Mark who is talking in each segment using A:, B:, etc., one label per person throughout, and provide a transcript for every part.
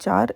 A: 4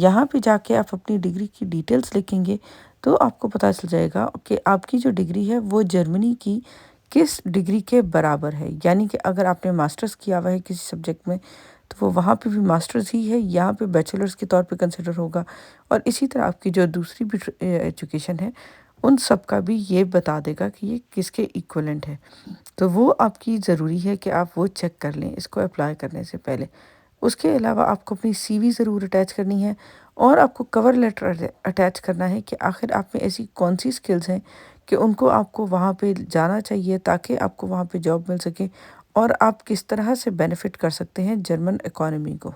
A: یہاں پہ جا کے آپ اپنی ڈگری کی ڈیٹیلز لکھیں گے تو آپ کو پتہ چل جائے گا کہ آپ کی جو ڈگری ہے وہ جرمنی کی کس ڈگری کے برابر ہے. یعنی کہ اگر آپ نے ماسٹرز کیا ہوا ہے کسی سبجیکٹ میں تو وہ وہاں پہ بھی ماسٹرز ہی ہے، یہاں پہ بیچلرز کے طور پہ کنسیڈر ہوگا. اور اسی طرح آپ کی جو دوسری بھی ایجوکیشن ہے ان سب کا بھی یہ بتا دے گا کہ یہ کس کے ایکولنٹ ہے. تو وہ آپ کی ضروری ہے کہ آپ وہ چیک کر لیں اس کو اپلائی کرنے سے پہلے. اس کے علاوہ آپ کو اپنی سی وی ضرور اٹیچ کرنی ہے اور آپ کو کور لیٹر اٹیچ کرنا ہے کہ آخر آپ میں ایسی کون سی سکلز ہیں کہ ان کو آپ کو وہاں پہ جانا چاہیے تاکہ آپ کو وہاں پہ جاب مل سکے اور آپ کس طرح سے بینیفٹ کر سکتے ہیں جرمن اکانومی کو.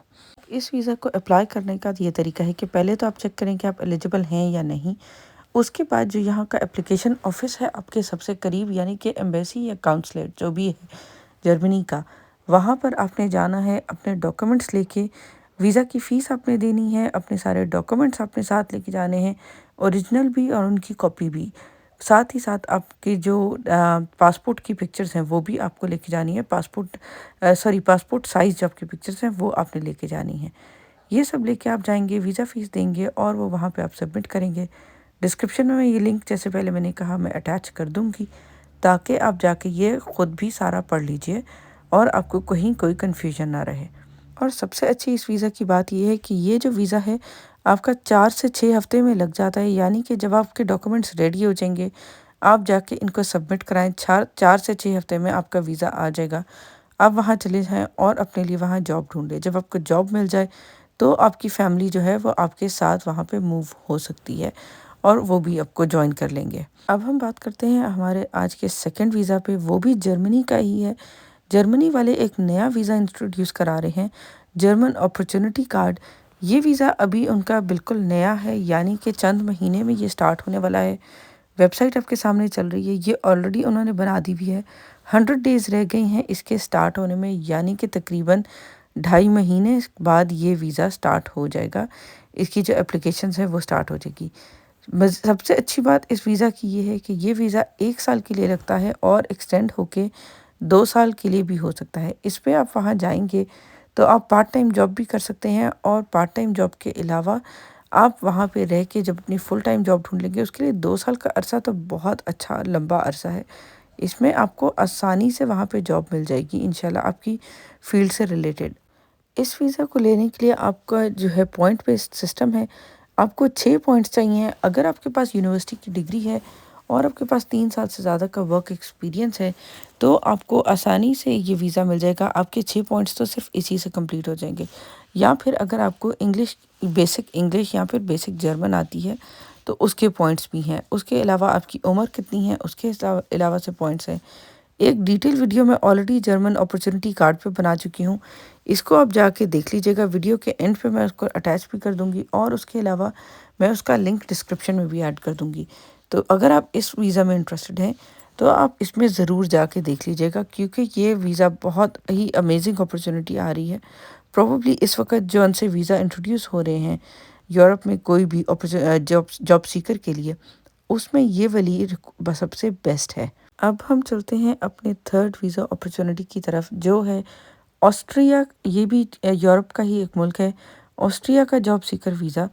A: اس ویزا کو اپلائی کرنے کا یہ طریقہ ہے کہ پہلے تو آپ چیک کریں کہ آپ ایلیجیبل ہیں یا نہیں. اس کے بعد جو یہاں کا اپلیکیشن آفس ہے آپ کے سب سے قریب، یعنی کہ ایمبیسی یا کاؤنسلیٹ جو بھی ہے جرمنی کا، وہاں پر آپ نے جانا ہے اپنے ڈاکومنٹس لے کے. ویزا کی فیس آپ نے دینی ہے، اپنے سارے ڈاکومنٹس اپنے ساتھ لے کے جانے ہیں، اوریجنل بھی اور ان کی کاپی بھی. ساتھ ہی ساتھ آپ کی جو پاسپورٹ کی پکچرز ہیں وہ بھی آپ کو لے کے جانی ہے. پاسپورٹ سائز جو آپ کی پکچرز ہیں وہ آپ نے لے کے جانی ہیں. یہ سب لے کے آپ جائیں گے، ویزا فیس دیں گے اور وہ وہاں پہ آپ سبمٹ کریں گے. ڈسکرپشن میں یہ لنک جیسے پہلے میں نے کہا میں اٹیچ کر دوں گی تاکہ آپ جا کے یہ خود بھی سارا پڑھ لیجئے اور آپ کو کہیں کوئی کنفیوژن نہ رہے. اور سب سے اچھی اس ویزا کی بات یہ ہے کہ یہ جو ویزا ہے آپ کا 4 سے 6 ہفتے میں لگ جاتا ہے. یعنی کہ جب آپ کے ڈاکومنٹس ریڈی ہو جائیں گے آپ جا کے ان کو سبمٹ کرائیں، 4 سے 6 ہفتے میں آپ کا ویزا آ جائے گا. آپ وہاں چلے جائیں اور اپنے لیے وہاں جاب ڈھونڈیں. جب آپ کو جاب مل جائے تو آپ کی فیملی جو ہے وہ آپ کے ساتھ وہاں پہ موو ہو سکتی ہے اور وہ بھی آپ کو جوائن کر لیں گے. اب ہم بات کرتے ہیں ہمارے آج کے سیکنڈ ویزا پہ، وہ بھی جرمنی کا ہی ہے. جرمنی والے ایک نیا ویزا انٹروڈیوس کرا رہے ہیں، جرمن اپرچونٹی کارڈ. یہ ویزا ابھی ان کا بالکل نیا ہے، یعنی کہ چند مہینے میں یہ سٹارٹ ہونے والا ہے. ویب سائٹ آپ کے سامنے چل رہی ہے، یہ آلریڈی انہوں نے بنا دی بھی ہے. 100 ڈیز رہ گئی ہیں اس کے سٹارٹ ہونے میں، یعنی کہ تقریباً 2.5 مہینے بعد یہ ویزا سٹارٹ ہو جائے گا. اس کی جو اپلیکیشنز ہیں وہ سٹارٹ ہو جائے گی. سب سے اچھی بات اس ویزا کی یہ ہے کہ یہ ویزا 1 سال کے لیے لگتا ہے اور ایکسٹینڈ ہو کے 2 سال کے لیے بھی ہو سکتا ہے. اس پہ آپ وہاں جائیں گے تو آپ پارٹ ٹائم جاب بھی کر سکتے ہیں اور پارٹ ٹائم جاب کے علاوہ آپ وہاں پہ رہ کے جب اپنی فل ٹائم جاب ڈھونڈ لیں گے اس کے لیے 2 سال کا عرصہ تو بہت اچھا لمبا عرصہ ہے. اس میں آپ کو آسانی سے وہاں پہ جاب مل جائے گی انشاءاللہ آپ کی فیلڈ سے ریلیٹڈ. اس ویزا کو لینے کے لیے آپ کا جو ہے پوائنٹ بیسڈ سسٹم ہے. آپ کو 6 پوائنٹس چاہیے. اگر آپ کے پاس یونیورسٹی کی ڈگری ہے اور آپ کے پاس 3 سال سے زیادہ کا ورک ایکسپیرینس ہے تو آپ کو آسانی سے یہ ویزا مل جائے گا. آپ کے 6 پوائنٹس تو صرف اسی سے کمپلیٹ ہو جائیں گے. یا پھر اگر آپ کو بیسک انگلش یا پھر بیسک جرمن آتی ہے تو اس کے پوائنٹس بھی ہیں. اس کے علاوہ آپ کی عمر کتنی ہے اس کے علاوہ سے پوائنٹس ہیں. ایک ڈیٹیل ویڈیو میں آلریڈی جرمن اپرچونٹی کارڈ پہ بنا چکی ہوں، اس کو آپ جا کے دیکھ لیجیے گا. ویڈیو کے اینڈ پہ میں اس کو اٹیچ بھی کر دوں گی اور اس کے علاوہ میں اس کا لنک ڈسکرپشن میں بھی ایڈ کر دوں گی. تو اگر آپ اس ویزا میں انٹرسٹڈ ہیں تو آپ اس میں ضرور جا کے دیکھ لیجیے گا کیونکہ یہ ویزا بہت ہی امیزنگ اپرچونٹی آ رہی ہے. پروبیبلی اس وقت جو ان سے ویزا انٹروڈیوس ہو رہے ہیں یورپ میں کوئی بھی جاب سیکر کے لیے، اس میں یہ والی سب سے بیسٹ ہے. اب ہم چلتے ہیں اپنے تھرڈ ویزا اپرچونٹی کی طرف جو ہے آسٹریا. یہ بھی یورپ کا ہی ایک ملک ہے. آسٹریا کا جاب سیکر ویزا.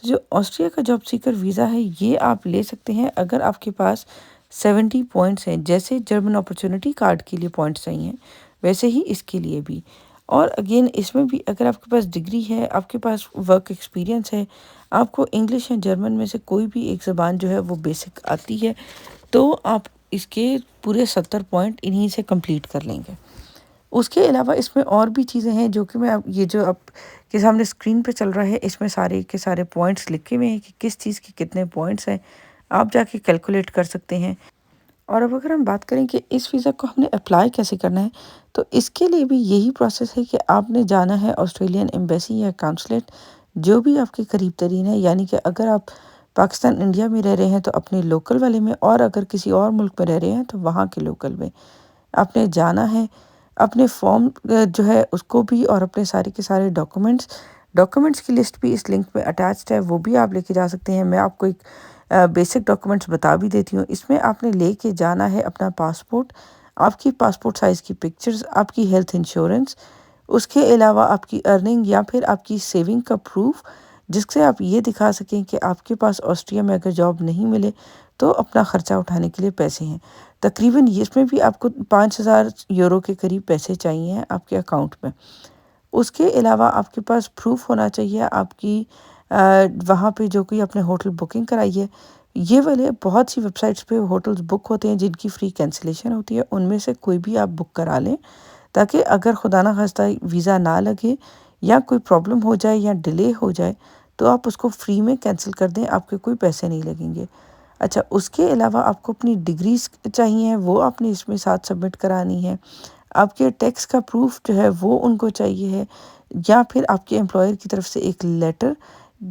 A: جو آسٹریا کا جاب سیکر ویزا ہے یہ آپ لے سکتے ہیں اگر آپ کے پاس 70 پوائنٹس ہیں. جیسے جرمن اپرچونٹی کارڈ کے لیے پوائنٹس چاہیے ویسے ہی اس کے لیے بھی. اور اگین اس میں بھی اگر آپ کے پاس ڈگری ہے، آپ کے پاس ورک ایکسپیرینس ہے، آپ کو انگلش یا جرمن میں سے کوئی بھی ایک زبان جو ہے وہ بیسک آتی ہے تو آپ اس کے پورے 70 پوائنٹ انہی سے کمپلیٹ کر لیں گے. اس کے علاوہ اس میں اور بھی چیزیں ہیں جو کہ میں یہ جو آپ کے سامنے اسکرین پہ چل رہا ہے اس میں سارے کے سارے پوائنٹس لکھے ہوئے ہیں کہ کس چیز کے کتنے پوائنٹس ہیں. آپ جا کے کیلکولیٹ کر سکتے ہیں. اور اب اگر ہم بات کریں کہ اس ویزا کو ہم نے اپلائی کیسے کرنا ہے تو اس کے لیے بھی یہی پروسیس ہے کہ آپ نے جانا ہے آسٹریلین ایمبیسی یا کانسولیٹ جو بھی آپ کے قریب ترین ہے. یعنی کہ اگر آپ پاکستان انڈیا میں رہ رہے ہیں تو اپنے لوکل والے میں، اور اگر کسی اور ملک میں رہ رہے ہیں تو وہاں کے لوکل میں آپ نے جانا ہے. اپنے فارم جو ہے اس کو بھی اور اپنے سارے کے سارے ڈاکومنٹس کی لسٹ بھی اس لنک میں اٹیچڈ ہے، وہ بھی آپ لے کے جا سکتے ہیں. میں آپ کو ایک بیسک ڈاکومنٹس بتا بھی دیتی ہوں. اس میں آپ نے لے کے جانا ہے اپنا پاسپورٹ، آپ کی پاسپورٹ سائز کی پکچرز، آپ کی ہیلتھ انشورنس، اس کے علاوہ آپ کی ارننگ یا پھر آپ کی سیونگ کا پروف، جس سے آپ یہ دکھا سکیں کہ آپ کے پاس آسٹریا میں اگر جاب نہیں ملے تو اپنا خرچہ اٹھانے کے لیے پیسے ہیں۔ تقریباً اس میں بھی آپ کو 5,000 یورو کے قریب پیسے چاہیے ہیں آپ کے اکاؤنٹ میں۔ اس کے علاوہ آپ کے پاس پروف ہونا چاہیے آپ کی وہاں پہ جو کوئی اپنے ہوٹل بکنگ کرائی ہے۔ یہ والے بہت سی ویب سائٹس پہ ہوٹلز بک ہوتے ہیں جن کی فری کینسلیشن ہوتی ہے، ان میں سے کوئی بھی آپ بک کرا لیں، تاکہ اگر خدا نہ خواستہ ویزا نہ لگے یا کوئی پرابلم ہو جائے یا ڈیلے ہو جائے تو آپ اس کو فری میں کینسل کر دیں، آپ کے کوئی پیسے نہیں لگیں گے۔ اچھا، اس کے علاوہ آپ کو اپنی ڈگریز چاہیے، وہ آپ نے اس میں ساتھ سبمٹ کرانی ہے۔ آپ کے ٹیکس کا پروف جو ہے وہ ان کو چاہیے ہے، یا پھر آپ کے امپلائر کی طرف سے ایک لیٹر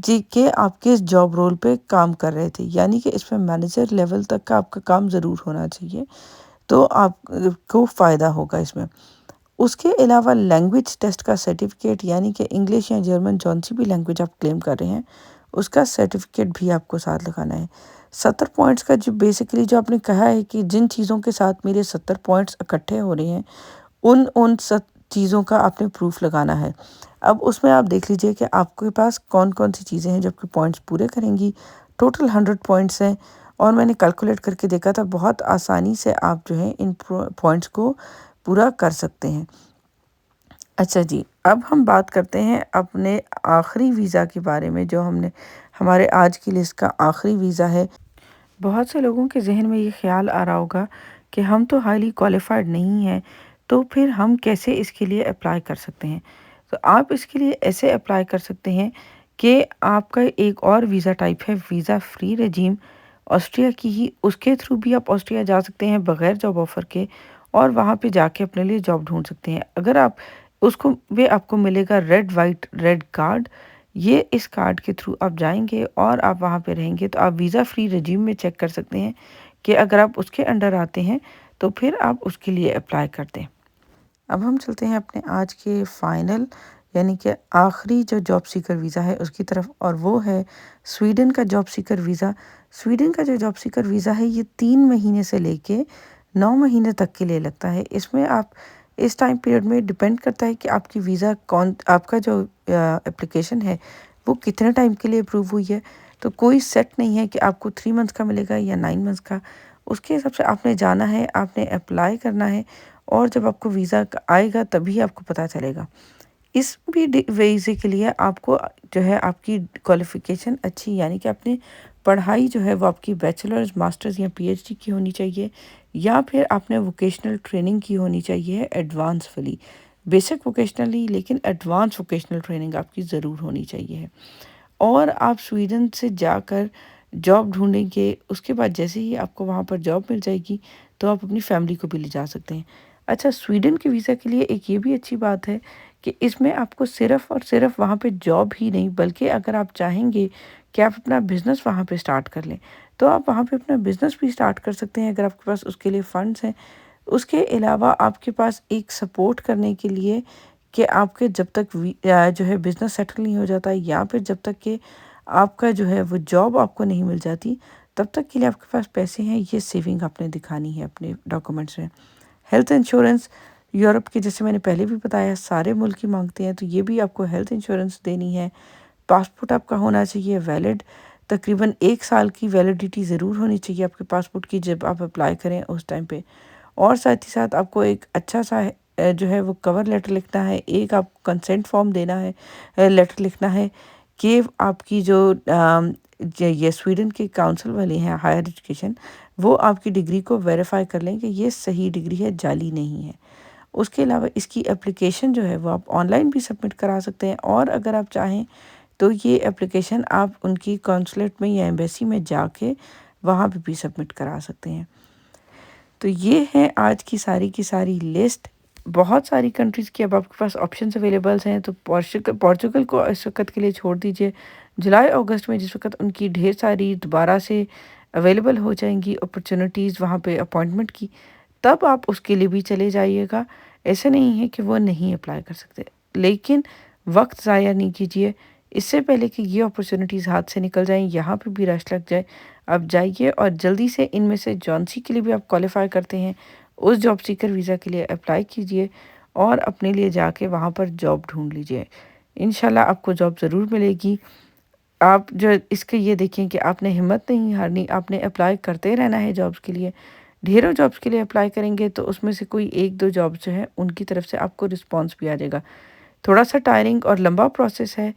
A: جی کہ آپ کے جاب رول پہ کام کر رہے تھے، یعنی کہ اس میں مینیجر لیول تک کا آپ کا کام ضرور ہونا چاہیے، تو آپ کو فائدہ ہوگا اس میں۔ اس کے علاوہ لینگویج ٹیسٹ کا سرٹیفکیٹ، یعنی کہ انگلش یا جرمن جون سی بھی لینگویج آپ کلیم کر رہے ہیں، اس کا سرٹیفکیٹ بھی آپ کو ساتھ لگانا ہے۔ 70 پوائنٹس کا جو بیسیکلی جو آپ نے کہا ہے کہ جن چیزوں کے ساتھ میرے 70 پوائنٹس اکٹھے ہو رہے ہیں ان سب چیزوں کا آپ نے پروف لگانا ہے۔ اب اس میں آپ دیکھ لیجئے کہ آپ کے پاس کون کون سی چیزیں ہیں جو آپ کے پوائنٹس پورے کریں گی۔ ٹوٹل 100 پوائنٹس ہیں، اور میں نے کیلکولیٹ کر کے دیکھا تھا بہت آسانی سے آپ جو ہیں ان پوائنٹس کو پورا کر سکتے ہیں۔ اچھا جی، اب ہم بات کرتے ہیں اپنے آخری ویزا کے بارے میں، جو ہمارے آج کی لسٹ کا آخری ویزا ہے۔ بہت سے لوگوں کے ذہن میں یہ خیال آ رہا ہوگا کہ ہم تو ہائیلی کوالیفائڈ نہیں ہیں، تو پھر ہم کیسے اس کے لیے اپلائی کر سکتے ہیں؟ تو آپ اس کے لیے ایسے اپلائی کر سکتے ہیں کہ آپ کا ایک اور ویزا ٹائپ ہے ویزا فری رجیم، آسٹریا کی ہی، اس کے تھرو بھی آپ آسٹریا جا سکتے ہیں بغیر جاب آفر کے، اور وہاں پہ جا کے اپنے لیے جاب ڈھونڈ سکتے ہیں۔ اگر آپ اس کو بھی آپ کو ملے گا ریڈ وائٹ ریڈ کارڈ، یہ اس کارڈ کے تھرو آپ جائیں گے اور آپ وہاں پہ رہیں گے، تو آپ ویزا فری رجیم میں چیک کر سکتے ہیں کہ اگر آپ اس کے انڈر آتے ہیں تو پھر آپ اس کے لیے اپلائی کر دیں۔ اب ہم چلتے ہیں اپنے آج کے فائنل یعنی کہ آخری جو جاب سیکر ویزا ہے اس کی طرف، اور وہ ہے سویڈن کا جاب سیکر ویزا۔ سویڈن کا جو جاب سیکر ویزا ہے یہ 3 مہینے سے لے کے 9 مہینے تک کے لیے لگتا ہے۔ اس میں آپ اس ٹائم پیریڈ میں ڈیپینڈ کرتا ہے کہ آپ کی ویزا آپ کا جو اپلیکیشن ہے وہ کتنے ٹائم کے لیے اپروو ہوئی ہے، تو کوئی سیٹ نہیں ہے کہ آپ کو 3 منتھ کا ملے گا یا 9 منتھس کا۔ اس کے حساب سے آپ نے جانا ہے، آپ نے اپلائی کرنا ہے، اور جب آپ کو ویزا آئے گا تبھی آپ کو پتہ چلے گا۔ اس بھی ویزے کے لیے آپ کو جو ہے آپ کی کوالیفیکیشن اچھی، یعنی کہ آپ نے پڑھائی جو ہے وہ آپ کی بیچلرز، ماسٹرز یا پی ایچ ڈی کی ہونی چاہیے، یا پھر آپ نے ووکیشنل ٹریننگ کی ہونی چاہیے ایڈوانس والی، بیسک ووکیشنلی، لیکن ایڈوانس ووکیشنل ٹریننگ آپ کی ضرور ہونی چاہیے۔ اور آپ سویڈن سے جا کر جاب ڈھونڈیں گے، اس کے بعد جیسے ہی آپ کو وہاں پر جاب مل جائے گی تو آپ اپنی فیملی کو بھی لے جا سکتے ہیں۔ اچھا، سویڈن کے ویزا کے لیے ایک یہ بھی اچھی بات ہے کہ اس میں آپ کو صرف اور صرف وہاں پہ جاب ہی نہیں، بلکہ اگر آپ چاہیں گے کہ آپ اپنا بزنس وہاں پہ سٹارٹ کر لیں تو آپ وہاں پہ اپنا بزنس بھی سٹارٹ کر سکتے ہیں اگر آپ کے پاس اس کے لیے فنڈز ہیں۔ اس کے علاوہ آپ کے پاس ایک سپورٹ کرنے کے لیے کہ آپ کے جب تک جو ہے بزنس سیٹل نہیں ہو جاتا، یا پھر جب تک کہ آپ کا جو ہے وہ جاب آپ کو نہیں مل جاتی، تب تک کے لیے آپ کے پاس پیسے ہیں، یہ سیونگ آپ نے دکھانی ہے اپنے ڈاکومنٹس میں۔ ہیلتھ انشورنس یورپ کے، جیسے میں نے پہلے بھی بتایا، سارے ملک ہی مانگتے ہیں، تو یہ بھی آپ کو ہیلتھ انشورنس دینی ہے۔ پاسپورٹ آپ کا ہونا چاہیے ویلڈ، تقریباً 1 سال کی ویلڈیٹی ضرور ہونی چاہیے آپ کے پاسپورٹ کی جب آپ اپلائی کریں اس ٹائم پہ۔ اور ساتھ ہی ساتھ آپ کو ایک اچھا سا جو ہے وہ کور لیٹر لکھنا ہے، ایک آپ کو کنسنٹ فارم دینا ہے، لیٹر لکھنا ہے کہ آپ کی جو یہ سویڈن کے کاؤنسل والے ہیں ہائر ایجوکیشن، وہ آپ کی ڈگری کو ویریفائی کر لیں کہ یہ صحیح ڈگری ہے، جعلی نہیں ہے۔ اس کے علاوہ اس کی اپلیکیشن جو ہے وہ آپ آن لائن بھی سبمٹ کرا سکتے ہیں، اور اگر آپ چاہیں تو یہ اپلیکیشن آپ ان کی کونسلیٹ میں یا ایمبیسی میں جا کے وہاں پہ بھی سبمٹ کرا سکتے ہیں۔ تو یہ ہے آج کی ساری لسٹ۔ بہت ساری کنٹریز کی اب آپ کے پاس آپشنز اویلیبلز ہیں، تو پورچوگل کو اس وقت کے لیے چھوڑ دیجئے۔ جولائی اگست میں جس وقت ان کی ڈھیر ساری دوبارہ سے اویلیبل ہو جائیں گی اپرچونیٹیز وہاں پہ اپوائنٹمنٹ کی، تب آپ اس کے لیے بھی چلے جائیے گا۔ ایسے نہیں ہے کہ وہ نہیں اپلائی کر سکتے، لیکن وقت ضائع نہیں کیجیے۔ اس سے پہلے کہ یہ اپرچونیٹیز ہاتھ سے نکل جائیں، یہاں پہ بھی رش لگ جائے، آپ جائیے اور جلدی سے ان میں سے جون سی کے لیے بھی آپ کوالیفائی کرتے ہیں اس جاب سیکر ویزا کے لیے اپلائی کیجیے، اور اپنے لیے جا کے وہاں پر جاب ڈھونڈ لیجیے۔ انشاءاللہ آپ کو جاب ضرور ملے گی۔ آپ جو اس کے یہ دیکھیں کہ آپ نے ہمت نہیں ہارنی، آپ نے اپلائی کرتے رہنا ہے جابس کے لیے۔ ڈھیروں جابس کے لیے اپلائی کریں گے تو اس میں سے کوئی 1-2 جابس جو ہیں ان کی طرف سے آپ کو رسپانس بھی آ جائے گا۔ تھوڑا سا ٹائرنگ اور لمبا پروسیس ہے،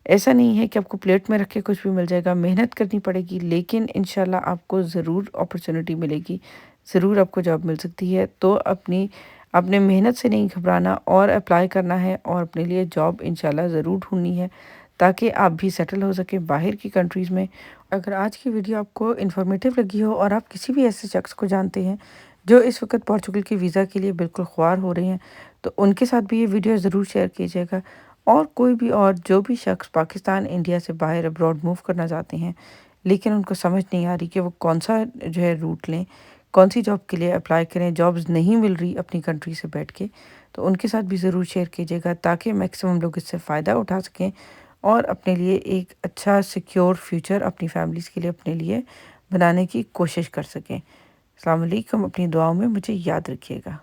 A: ایسا نہیں ہے کہ آپ کو پلیٹ میں رکھ کے کچھ بھی مل جائے گا، محنت کرنی پڑے گی، لیکن انشاءاللہ آپ کو ضرور اپرچونٹی ملے گی، ضرور آپ کو جاب مل سکتی ہے۔ تو اپنے محنت سے نہیں گھبرانا اور اپلائی کرنا ہے اور اپنے لیے جاب انشاءاللہ ضرور ڈھونڈنی ہے تاکہ آپ بھی سیٹل ہو سکیں باہر کی کنٹریز میں۔ اگر آج کی ویڈیو آپ کو انفارمیٹیو لگی ہو اور آپ کسی بھی ایسے شخص کو جانتے ہیں جو اس وقت پورچوگل کے ویزا کے لیے بالکل خوار ہو رہے ہیں تو ان کے ساتھ بھی یہ ویڈیو ضرور شیئر کیجیے گا، اور کوئی بھی اور جو بھی شخص پاکستان انڈیا سے باہر ابراڈ موو کرنا چاہتے ہیں لیکن ان کو سمجھ نہیں آ رہی کہ وہ کون سا جو ہے روٹ لیں، کون سی جاب کے لیے اپلائی کریں، جابز نہیں مل رہی اپنی کنٹری سے بیٹھ کے، تو ان کے ساتھ بھی ضرور شیئر کیجیے گا تاکہ میکسیمم لوگ اس سے فائدہ اٹھا سکیں اور اپنے لیے ایک اچھا سیکیور فیوچر اپنی فیملیز کے لیے اپنے لیے بنانے کی کوشش کر سکیں۔ السلام علیکم، اپنی دعاؤں میں مجھے یاد رکھیے گا۔